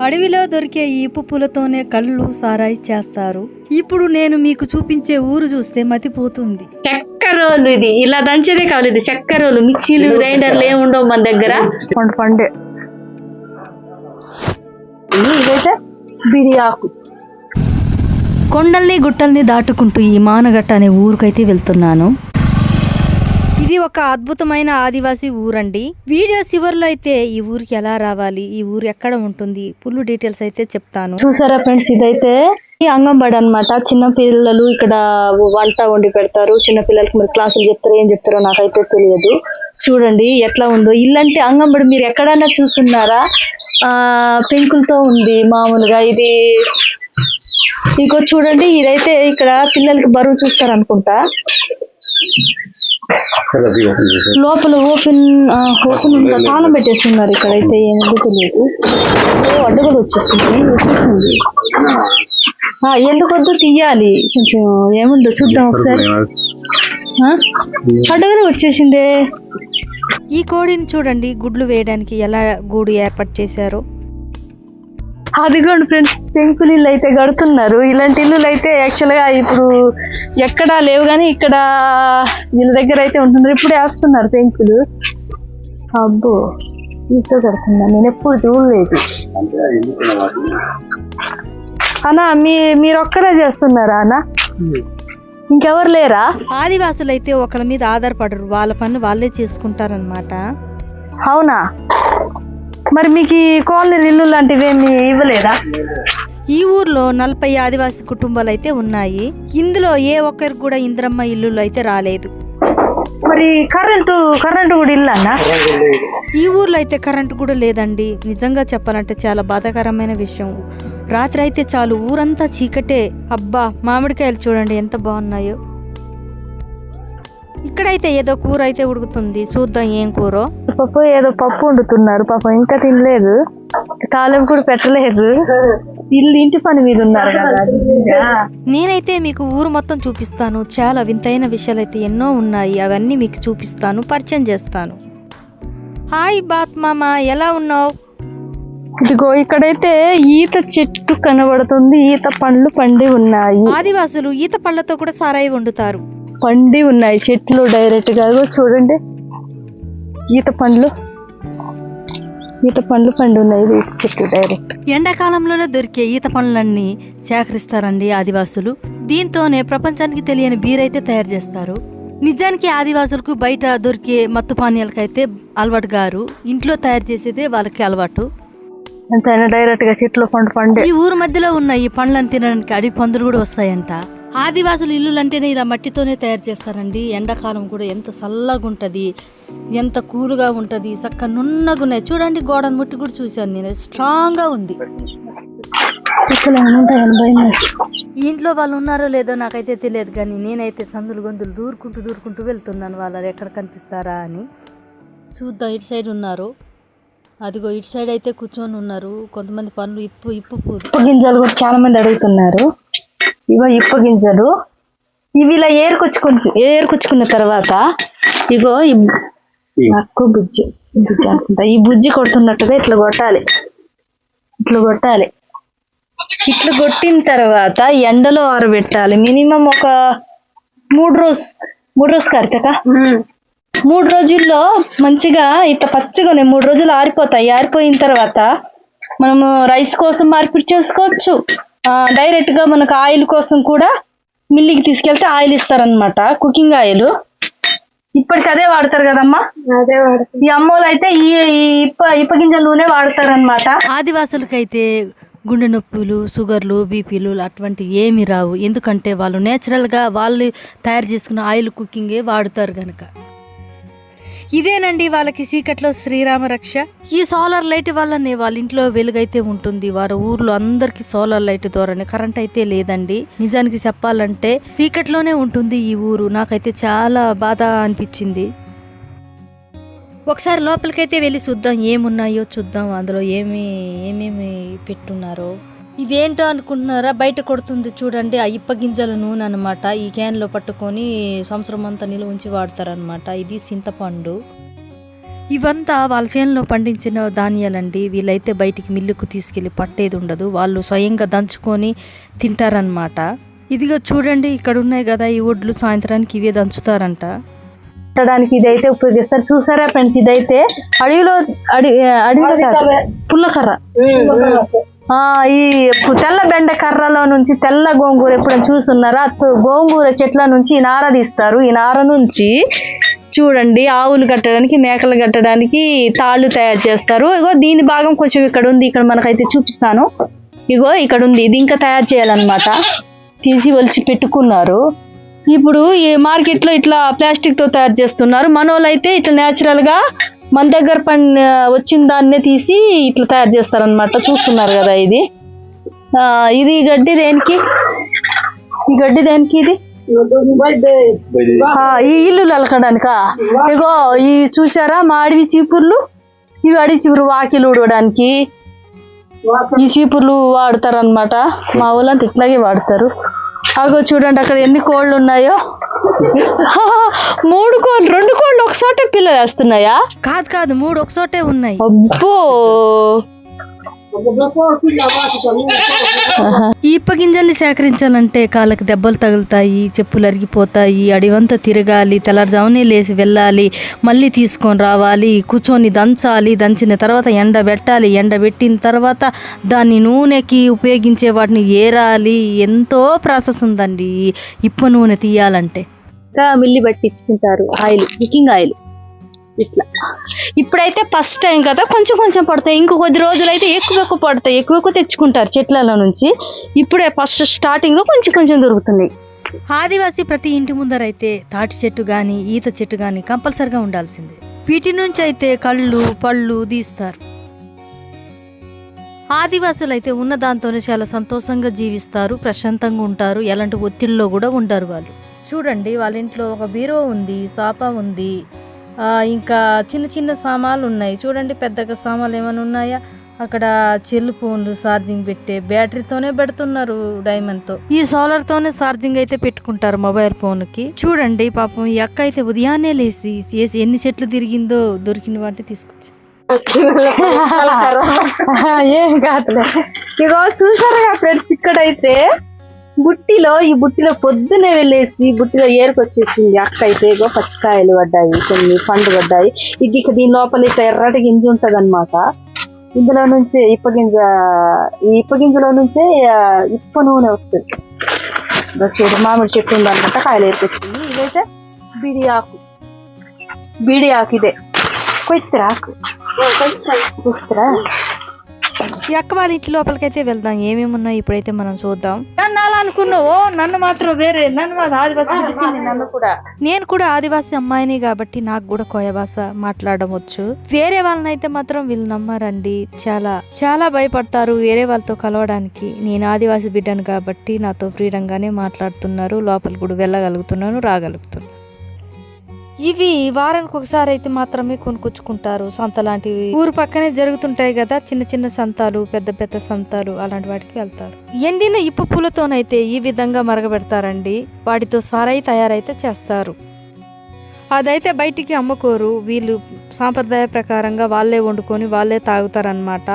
అడవిలో దొరికే ఈ ఉప్పు పూలతోనే కళ్ళు సారాయి చేస్తారు. ఇప్పుడు నేను మీకు చూపించే ఊరు చూస్తే మతిపోతుంది. చక్కరోలు ఇది ఇలా దంచేదే కావాలి. ఇది చక్కరోలు, మిక్సీలు, గ్రైండర్లు ఏమి ఉండవు మన దగ్గర. పండే ఇదైతే బిడియాకు. కొండల్ని గుట్టల్ని దాటుకుంటూ ఈ మానగట్ట అనే ఊరికైతే వెళ్తున్నాను. ఇది ఒక అద్భుతమైన ఆదివాసీ ఊరండి. వీడియో చివరిలో అయితే ఈ ఊరికి ఎలా రావాలి, ఈ ఊరు ఎక్కడ ఉంటుంది, ఫుల్ డీటెయిల్స్ అయితే చెప్తాను. చూసారా ఫ్రెండ్స్, ఇదైతే అంగన్వాడి అన్నమాట. చిన్న పిల్లలు ఇక్కడ వంట వండి పెడతారు. చిన్న పిల్లలకి మరి క్లాసులు చెప్తారు, ఏం చెప్తారో నాకైతే తెలియదు. చూడండి ఎట్లా ఉందో ఇల్లంటే. అంగన్వాడి మీరు ఎక్కడైనా చూస్తున్నారా? పెంకులతో ఉంది మామూలుగా. ఇది ఇగో చూడండి, ఇదైతే ఇక్కడ పిల్లలకి బరువు చూస్తారు అనుకుంటా. లోపల ఓపెన్ ఉందా, తాళం పెట్టేస్తున్నారు. ఇక్కడైతే ఏమిటో తెలియదు. అడ్డగలు వచ్చేసింది. ఎందుకొద్దు తీయాలి కొంచెం, ఏముందో చూద్దాం ఒకసారి. అడ్డగలు వచ్చేసిందే. ఈ కోడిని చూడండి, గుడ్లు వేయడానికి ఎలా గూడు ఏర్పాటు చేశారో. అదిగోండి ఫ్రెండ్స్, పెంకులు ఇల్లు అయితే కడుతున్నారు. ఇలాంటి ఇల్లులు అయితే యాక్చువల్గా ఇప్పుడు ఎక్కడా లేవు, కానీ ఇక్కడ వీళ్ళ దగ్గర అయితే ఉంటున్నారు. ఇప్పుడు వేస్తున్నారు పెంకులు. అబ్బో, ఇంట్లో కడుతున్నారు. నేను ఎప్పుడు చూడలేదు. అన్నా మీరు ఒక్కరే చేస్తున్నారా అన్న? ఇంకెవరు లేరా? ఆదివాసులు అయితే ఒకరి మీద ఆధారపడరు, వాళ్ళ పని వాళ్ళే చేసుకుంటారనమాట. అవునా? మరి మీకు ఈ కాలనీ ఇల్లు లాంటివి ఏమి ఇవ్వలేదా? ఈ ఊర్లో 40 ఆదివాసీ కుటుంబాలు అయితే ఉన్నాయి. ఇందులో ఏ ఒక్కరికి కూడా ఇంద్రమ్మ ఇల్లులు అయితే రాలేదు. మరి కరెంటు కూడా ఇల్లన్నా? ఈ ఊర్లో అయితే కరెంటు కూడా లేదండి. నిజంగా చెప్పాలంటే చాలా బాధాకరమైన విషయం. రాత్రి అయితే చాలు ఊరంతా చీకటే. అబ్బా, మామిడికాయలు చూడండి ఎంత బాగున్నాయో. ఇక్కడైతే ఏదో కూర అయితే ఉడుకుతుంది, చూద్దాం ఏం కూరో. ఏదో పప్పు వండుతున్నారు పాపం, ఇంకా తినలేదు. తాలింపు కూడా పెట్టలేదు. ఇంటి పని మీద ఉన్నారు కదా. నేనైతే మీకు ఊరు మొత్తం చూపిస్తాను. చాలా వింతైన విషయాలు అయితే ఎన్నో ఉన్నాయి, అవన్నీ మీకు చూపిస్తాను, పరిచయం చేస్తాను. హాయ్ బాత్ మామ, ఎలా ఉన్నావు? ఇదిగో ఇక్కడైతే ఈత చెట్టు కనబడుతుంది. ఈత పండ్లు పండి ఉన్నాయి. ఆదివాసులు ఈత పళ్ళతో కూడా సారాయి వండుతారు. పండి ఉన్నాయి చెట్లు డైరెక్ట్ గా. చూడండి ఈత పండ్లు పండి ఉన్నాయి చెట్లు డైరెక్ట్. ఎండాకాలంలోనే దొరికే ఈత పండ్లన్నీ సేకరిస్తారండి ఆదివాసులు. దీంతోనే ప్రపంచానికి తెలియని బీర్ అయితే తయారు చేస్తారు. నిజానికి ఆదివాసులకు బయట దొరికే మత్తు పానీయాలకైతే అలవాటు గారు, ఇంట్లో తయారు చేసేదే వాళ్ళకి అలవాటు. ఎంతైనా డైరెక్ట్ గా చెట్లు పండు. ఈ ఊరు మధ్యలో ఉన్న ఈ పండ్లను తినడానికి అడవి పందులు కూడా వస్తాయంట. ఆదివాసులు ఇల్లులు అంటేనే ఇలా మట్టితోనే తయారు చేస్తారండి. ఎండాకాలం కూడా ఎంత చల్లగా ఉంటుంది, ఎంత కూలుగా ఉంటుంది, చక్క నున్నగున్నాయి. చూడండి, గోడను ముట్టి కూడా చూశాను నేను, స్ట్రాంగ్ గా ఉంది. ఇంట్లో వాళ్ళు ఉన్నారో లేదో నాకైతే తెలియదు, కానీ నేనైతే సందులు గొంతులు దూరుకుంటూ వెళ్తున్నాను. వాళ్ళు ఎక్కడ కనిపిస్తారా అని. చూద్దాం, ఇటు సైడ్ ఉన్నారు. అదిగో ఇటు సైడ్ అయితే కూర్చొని ఉన్నారు. కొంతమంది పనులు ఇప్పు గింజలు కూడా చాలా మంది అడుగుతున్నారు. ఇగో ఇప్పు గింజలు ఇవి ఇలా ఏరుకొచ్చుకున్న తర్వాత ఇగో నక్కు బుజ్జి అనుకుంటా. ఈ బుజ్జి కొడుతున్నట్టుగా ఇట్లా కొట్టాలి. ఇట్లా కొట్టిన తర్వాత ఎండలో ఆరబెట్టాలి. మినిమం ఒక 3 రోజు కరెక్టక 3 రోజుల్లో మంచిగా ఇట్లా పచ్చగానే 3 రోజులు ఆరిపోతాయి. ఆరిపోయిన తర్వాత మనము రైస్ కోసం మార్పిడి చేసుకోవచ్చు. డైరెక్ట్ గా మనకు ఆయిల్ కోసం కూడా మిల్లికి తీసుకెళ్తే ఆయిల్ ఇస్తారనమాట, కుకింగ్ ఆయిల్. ఇప్పటికి అదే వాడతారు కదమ్మా. అదే వాడతారు. ఈ అమ్మోళ్ళు అయితే ఈ ఇప్ప గింజల నూనె వాడతారనమాట. ఆదివాసులకైతే గుండె నొప్పులు, షుగర్లు, బీపీలు అటువంటి ఏమి రావు. ఎందుకంటే వాళ్ళు నేచురల్ గా వాళ్ళు తయారు చేసుకున్న ఆయిల్ కుకింగే వాడుతారు గనక. ఇదేనండి వాళ్ళకి చీకట్లో శ్రీరామ రక్ష. ఈ సోలార్ లైట్ వల్లనే వాళ్ళ ఇంట్లో వెలుగైతే ఉంటుంది. వారి ఊర్లో అందరికి సోలార్ లైట్ ద్వారానే, కరెంట్ అయితే లేదండి. నిజానికి చెప్పాలంటే చీకట్లోనే ఉంటుంది ఈ ఊరు. నాకైతే చాలా బాధ అనిపించింది. ఒకసారి లోపలికైతే వెళ్ళి చూద్దాం, ఏమున్నాయో చూద్దాం, అందులో ఏమేమి పెట్టున్నారో. ఇదేంటో అనుకుంటున్నారా? బయట కొడుతుంది చూడండి, ఆ ఇప్ప గింజల నూనె అనమాట. ఈ క్యాన్లో పట్టుకొని సంవత్సరం అంతా నిల్వ ఉంచి వాడతారనమాట. ఇది చింతపండు. ఇవంతా వాళ్ళ చేనులో పండించిన ధాన్యాలండి. వీళ్ళైతే బయటికి మిల్లుకు తీసుకెళ్ళి పట్టేది ఉండదు, వాళ్ళు స్వయంగా దంచుకొని తింటారనమాట. ఇదిగో చూడండి, ఇక్కడ ఉన్నాయి కదా ఈ వడ్లు, సాయంత్రానికి ఇవే దంచుతారంట. పట్టడానికి ఇదైతే ఉపయోగిస్తారు. చూసారా ఫ్రెండ్స్, ఇదైతే అడవిలో పుల్లకర్ర. ఈ తెల్ల బెండ కర్రలో నుంచి తెల్ల గోంగూర ఎప్పుడైనా చూస్తున్నారా? గోంగూర చెట్ల నుంచి ఈ నార తీస్తారు. ఈ నార నుంచి చూడండి ఆవులు కట్టడానికి, మేకలు కట్టడానికి తాళ్ళు తయారు చేస్తారు. ఇగో దీని భాగం కొంచెం ఇక్కడ ఉంది, ఇక్కడ మనకైతే చూపిస్తాను. ఇగో ఇక్కడ ఉంది, ఇది ఇంకా తయారు చేయాలన్నమాట. తీసి ఒలిసి పెట్టుకున్నారు. ఇప్పుడు ఈ మార్కెట్లో ఇట్లా ప్లాస్టిక్ తో తయారు చేస్తున్నారు. మనోళ్ళు అయితే ఇట్లా న్యాచురల్ గా మన దగ్గర వచ్చిన దాన్నే తీసి ఇట్లా తయారు చేస్తారనమాట. చూస్తున్నారు కదా, ఇది గడ్డి దేనికి, ఈ గడ్డి దేనికి, ఇది ఈ ఇల్లు అలకడానికా? ఇగో ఈ చూసారా మా అడవి చీపుర్లు, ఇవి అడవి చీపురు వాకిలు ఊడవడానికి ఈ చీపుర్లు వాడతారనమాట. మా ఊళ్ళంతా ఇట్లాగే వాడతారు. అగో చూడండి అక్కడ ఎన్ని కోళ్ళు ఉన్నాయో. 3 కోళ్ళు, 2 కోళ్ళు ఒకసారి పిల్లలు వేస్తున్నాయా? కాదు 3 ఒకచోటే ఉన్నాయి. అబ్బో, ఈ ఇప్ప గింజల్ని సేకరించాలంటే కాళ్ళకి దెబ్బలు తగులుతాయి, చెప్పులు అరిగిపోతాయి, అడివంతా తిరగాలి, తెల్లారుజామునే లేచి వెళ్ళాలి, మళ్ళీ తీసుకొని రావాలి, కూర్చొని దంచాలి, దంచిన తర్వాత ఎండబెట్టాలి, ఎండబెట్టిన తర్వాత దాన్ని నూనెకి ఉపయోగించే వాటిని ఏరాలి. ఎంతో ప్రాసెస్ ఉందండి ఇప్ప నూనె తీయాలంటే. మిల్లి పట్టించుకుంటారు ఆయిల్, కుకింగ్ ఆయిల్ ఇట్లా. ఇప్పుడైతే ఫస్ట్ టైం కదా, కొంచెం కొంచెం పడతాయి. ఇంకో కొద్ది రోజులు అయితే ఎక్కువ పడతాయి, ఎక్కువ తెచ్చుకుంటారు చెట్లలో నుంచి. ఇప్పుడే ఫస్ట్ స్టార్టింగ్ లో కొంచెం కొంచెం దొరుకుతున్నాయి. ఆదివాసీ ప్రతి ఇంటి ముందరైతే తాటి చెట్టు గాని ఈత చెట్టు గాని కంపల్సరిగా ఉండాల్సిందే. వీటి నుంచి అయితే కళ్ళు పళ్ళు తీస్తారు. ఆదివాసులు అయితే ఉన్న దాంతోనే చాలా సంతోషంగా జీవిస్తారు, ప్రశాంతంగా ఉంటారు, ఎలాంటి ఒత్తిడిలో కూడా ఉండరు వాళ్ళు. చూడండి వాళ్ళ ఇంట్లో ఒక బీరో ఉంది, సోఫా ఉంది, ఇంకా చిన్న చిన్న సామాన్లు ఉన్నాయి. చూడండి పెద్దగా సామాన్లు ఏమైనా ఉన్నాయా? అక్కడ సెల్ ఫోన్లు ఛార్జింగ్ పెట్టే బ్యాటరీతోనే పెడుతున్నారు, డైమండ్ తో. ఈ సోలార్ తోనే ఛార్జింగ్ అయితే పెట్టుకుంటారు మొబైల్ ఫోన్ కి. చూడండి పాపం ఈ అక్క అయితే ఉదయాన్నే లేచి ఎన్ని చెట్లు తిరిగిందో దొరికిన వాటిని తీసుకొచ్చి. ఏం కాదులే. ఇగో చూసారుగా ఫ్రెండ్స్, ఇక్కడైతే ఈ బుట్టిలో పొద్దునే వెళ్ళేసి బుట్టిలో ఏరుకొచ్చేసింది అక్క అయితే. ఇగో పచ్చికాయలు పడ్డాయి, కొన్ని పండు పడ్డాయి. ఇక దీని లోపల ఇట్లా ఎర్రటి గింజ ఉంటది అనమాట. ఇందులో నుంచి ఈ ఇప్ప గింజలో నుంచే ఇప్ప నూనె వస్తుంది. చూడు మామిడి చెట్టు ఉందన్నమాట, కాయలు ఏరుకొచ్చింది. ఇదైతే బీడి ఆకు ఇదే కొయ్యరాకు. ఈ అక్క వాళ్ళ ఇంటి లోపలికైతే వెళ్దాం, ఏమేమి ఉన్నాయి ఇప్పుడైతే మనం చూద్దాం. నన్ను అలా అనుకున్నావు, నన్ను మాత్రం వేరే, నన్ను కూడా. నేను కూడా ఆదివాసీ అమ్మాయిని కాబట్టి నాకు కూడా కోయ భాష మాట్లాడడం వచ్చు. వేరే వాళ్ళనైతే మాత్రం వీళ్ళు నమ్మరండి, చాలా చాలా భయపడతారు వేరే వాళ్ళతో కలవడానికి. నేను ఆదివాసీ బిడ్డను కాబట్టి నాతో ఫ్రీడమ్ గానే మాట్లాడుతున్నారు, లోపలికి కూడా వెళ్ళగలుగుతున్నాను, రాగలుగుతున్నాను. ఇవి వారానికి ఒకసారి అయితే మాత్రమే కొనుక్కొచ్చుకుంటారు. సంత లాంటివి ఊరు పక్కనే జరుగుతుంటాయి కదా, చిన్న చిన్న సంతాలు, పెద్ద పెద్ద సంతాలు, అలాంటి వాటికి వెళ్తారు. ఎండిన ఇప్ప పూలతోనైతే ఈ విధంగా మరగబెడతారండి. వాటితో సారాయి తయారైతే చేస్తారు. అదైతే బయటికి అమ్ముకోరు, వీళ్ళు సాంప్రదాయ ప్రకారంగా వాళ్ళే వండుకొని వాళ్ళే తాగుతారనమాట.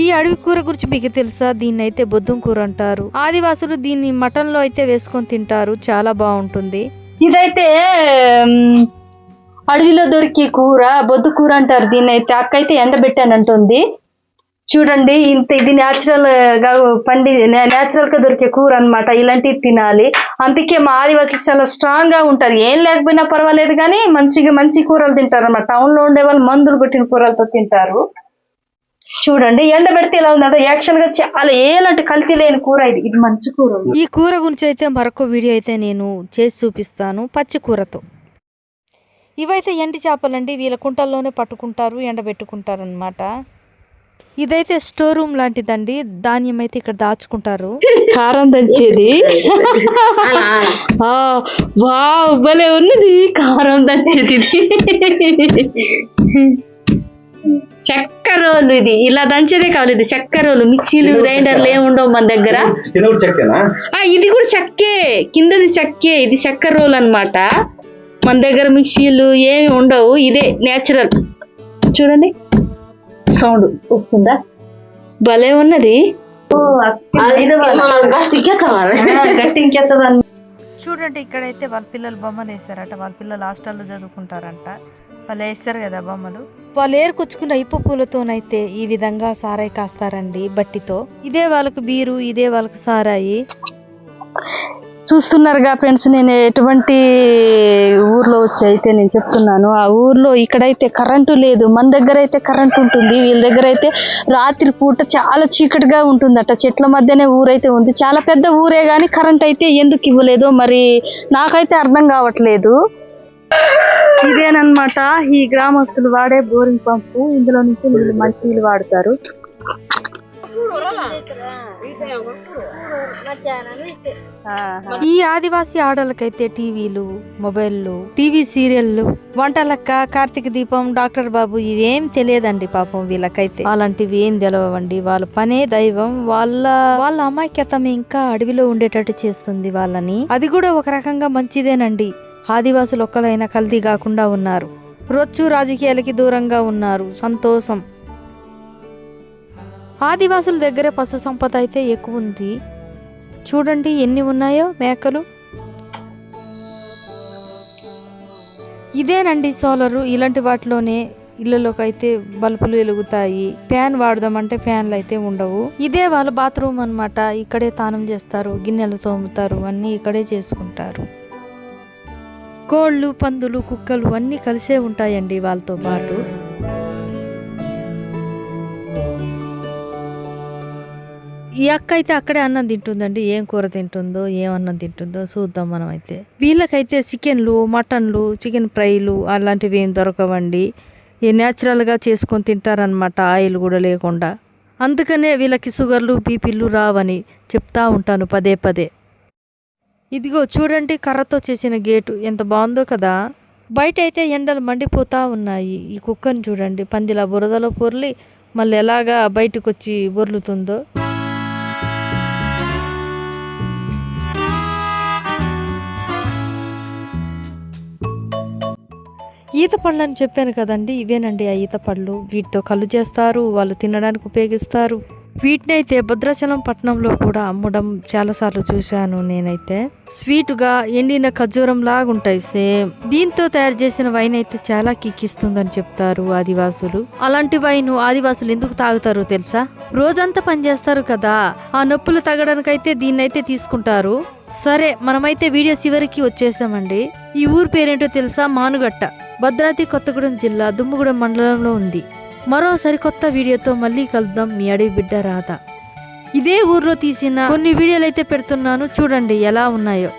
ఈ అడవి కూర గురించి మీకు తెలుసా? దీన్ని అయితే బొద్దుం కూర అంటారు. ఆదివాసులు దీన్ని మటన్ లో అయితే వేసుకొని తింటారు, చాలా బాగుంటుంది. ఇదైతే అడవిలో దొరికే కూర, బొద్దు కూర అంటారు దీన్ని. అయితే అక్క అయితే ఎండబెట్టానంటుంది. చూడండి ఇది న్యాచురల్ గా న్యాచురల్ గా దొరికే కూర అనమాట. ఇలాంటివి తినాలి. అందుకే మా ఆదివాసులు చాలా స్ట్రాంగ్ గా ఉంటారు. ఏం లేకపోయినా పర్వాలేదు కానీ మంచి కూరలు తింటారు అన్నమాట. టౌన్ లో ఉండే వాళ్ళు మందులు కొట్టిన కూరలతో తింటారు. చూడండి ఎండబెడితే ఎలా ఉందంటే యాక్చువల్ గా చాలా ఎలాంటి కల్తీ లేని కూర. ఇది మంచి కూర. ఈ కూర గురించి అయితే మరొక వీడియో అయితే నేను చేసి చూపిస్తాను, పచ్చి కూరతో. ఇవైతే ఎండి చేపలండి, వీళ్ళ కుంటల్లోనే పట్టుకుంటారు, ఎండబెట్టుకుంటారు అనమాట. ఇదైతే స్టోర్ రూమ్ లాంటిదండి, ధాన్యం అయితే ఇక్కడ దాచుకుంటారు. కారం దంచేది భలే ఉన్నది, కారం దంచేది. చెక్క రోలు, ఇది ఇలా దంచేదే కావాలి. ఇది చెక్క రోలు, మిక్సీలు గ్రైండర్లు ఏముండవు మన దగ్గర. ఇది కూడా చెక్కే, కిందది చెక్కే, ఇది చెక్క రోలు అనమాట. మన దగ్గర మిక్సీలు ఏమి ఉండవు, ఇదే నేచురల్. చూడండి సౌండ్ వస్తుందా, భలే ఉన్నది. గట్టి ఇంకెత్తదాన్ని. చూడండి ఇక్కడైతే వాళ్ళ పిల్లలు బొమ్మలు వేస్తారట, వాళ్ళ పిల్లలు హాస్టల్లో చదువుకుంటారంట. వాళ్ళు వేస్తారు కదా బొమ్మలు, వాళ్ళు ఏరుకొచ్చుకున్న ఇప్ప పూలతోనైతే ఈ విధంగా సారాయి కాస్తారండి బట్టితో. ఇదే వాళ్ళకు బీరు, ఇదే వాళ్ళకు సారాయి. చూస్తున్నారుగా ఫ్రెండ్స్, నేను ఎటువంటి ఊర్లో వచ్చి అయితే నేను చెప్తున్నాను. ఆ ఊర్లో ఇక్కడైతే కరెంటు లేదు, మన దగ్గర అయితే కరెంటు ఉంటుంది, వీళ్ళ దగ్గర అయితే రాత్రి పూట చాలా చీకటిగా ఉంటుందట. చెట్ల మధ్యనే ఊరైతే ఉంది, చాలా పెద్ద ఊరే కానీ కరెంట్ అయితే ఎందుకు ఇవ్వలేదో మరి నాకైతే అర్థం కావట్లేదు. ఇదేనమాట ఈ గ్రామస్తులు వాడే బోరింగ్ పంపు, ఇందులో నుంచి వీళ్ళు మంచినీళ్ళు వాడతారు. ఈ ఆదివాసీ ఆడలకైతే టీవీలు, మొబైల్లు, టీవీ సీరియల్లు, వంటలక్క, కార్తీక దీపం, డాక్టర్ బాబు ఇవేం తెలియదండి పాపం వీళ్ళకైతే. అలాంటివి ఏం తెలియవండి. వాళ్ళ పనే దైవం. వాళ్ళ అమాయకతం ఇంకా అడవిలో ఉండేటట్టు చేస్తుంది వాళ్ళని. అది కూడా ఒక రకంగా మంచిదేనండి. ఆదివాసులు ఒక్కలైనా కల్తీ కాకుండా ఉన్నారు, రొచ్చు రాజకీయాలకి దూరంగా ఉన్నారు, సంతోషం. ఆదివాసుల దగ్గర పశు సంపద అయితే ఎక్కువ ఉంది. చూడండి ఎన్ని ఉన్నాయో మేకలు. ఇదేనండి సోలరు. ఇలాంటి వాటిలోనే ఇళ్ళలోకి అయితే బల్బులు వెలుగుతాయి. ఫ్యాన్ వాడదామంటే ఫ్యాన్లు అయితే ఉండవు. ఇదే వాళ్ళ బాత్రూమ్ అన్నమాట. ఇక్కడే స్నానం చేస్తారు, గిన్నెలు తోముతారు, అన్నీ ఇక్కడే చేసుకుంటారు. కోళ్ళు, పందులు, కుక్కలు అన్నీ కలిసే ఉంటాయండి వాళ్ళతో పాటు. ఈ అక్క అయితే అక్కడే అన్నం తింటుందండి. ఏం కూర తింటుందో, ఏం అన్నం తింటుందో చూద్దాం మనం అయితే. వీళ్ళకైతే చికెన్లు, మటన్లు, చికెన్ ఫ్రైలు అలాంటివి ఏం దొరకవండి. న్యాచురల్గా చేసుకొని తింటారనమాట, ఆయిల్ కూడా లేకుండా. అందుకనే వీళ్ళకి షుగర్లు, బీపీలు రావని చెప్తా ఉంటాను పదే పదే. ఇదిగో చూడండి కర్రతో చేసిన గేటు ఎంత బాగుందో కదా. బయట అయితే ఎండలు మండిపోతా ఉన్నాయి. ఈ కుక్కని చూడండి, పందిలా బురదలో పొర్లి మళ్ళీ ఎలాగా బయటకు వచ్చి బొర్లుతుందో. ఈత పళ్ళు అని చెప్పాను కదండి, ఇవేనండి ఆ ఈత పళ్ళు. వీటితో కళ్ళు చేస్తారు, వాళ్ళు తినడానికి ఉపయోగిస్తారు. వీటిని అయితే భద్రాచలం పట్టణంలో కూడా అమ్మడం చాలాసార్లు చూశాను నేనైతే. స్వీటుగా ఎండిన ఖర్జూరం లాగుంటాయి సేమ్. దీంతో తయారు చేసిన వైన్ అయితే చాలా కిక్కిస్తుందని చెప్తారు ఆదివాసులు. అలాంటి వైన్ ఆదివాసులు ఎందుకు తాగుతారో తెలుసా? రోజంతా పనిచేస్తారు కదా, ఆ నొప్పులు తగ్గడానికైతే దీన్నైతే తీసుకుంటారు. సరే మనమైతే వీడియో చివరికి వచ్చేసామండి. ఈ ఊరు పేరేంటో తెలుసా? మానుగట్ట. భద్రాద్రి కొత్తగూడెం జిల్లా దుమ్ముగూడెం మండలంలో ఉంది. మరో సరికొత్త వీడియోతో మళ్ళీ కలుద్దాం. మీ అడవి బిడ్డ రాధ. ఇదే ఊర్లో తీసిన కొన్ని వీడియోలు అయితే పెడుతున్నాను, చూడండి ఎలా ఉన్నాయో.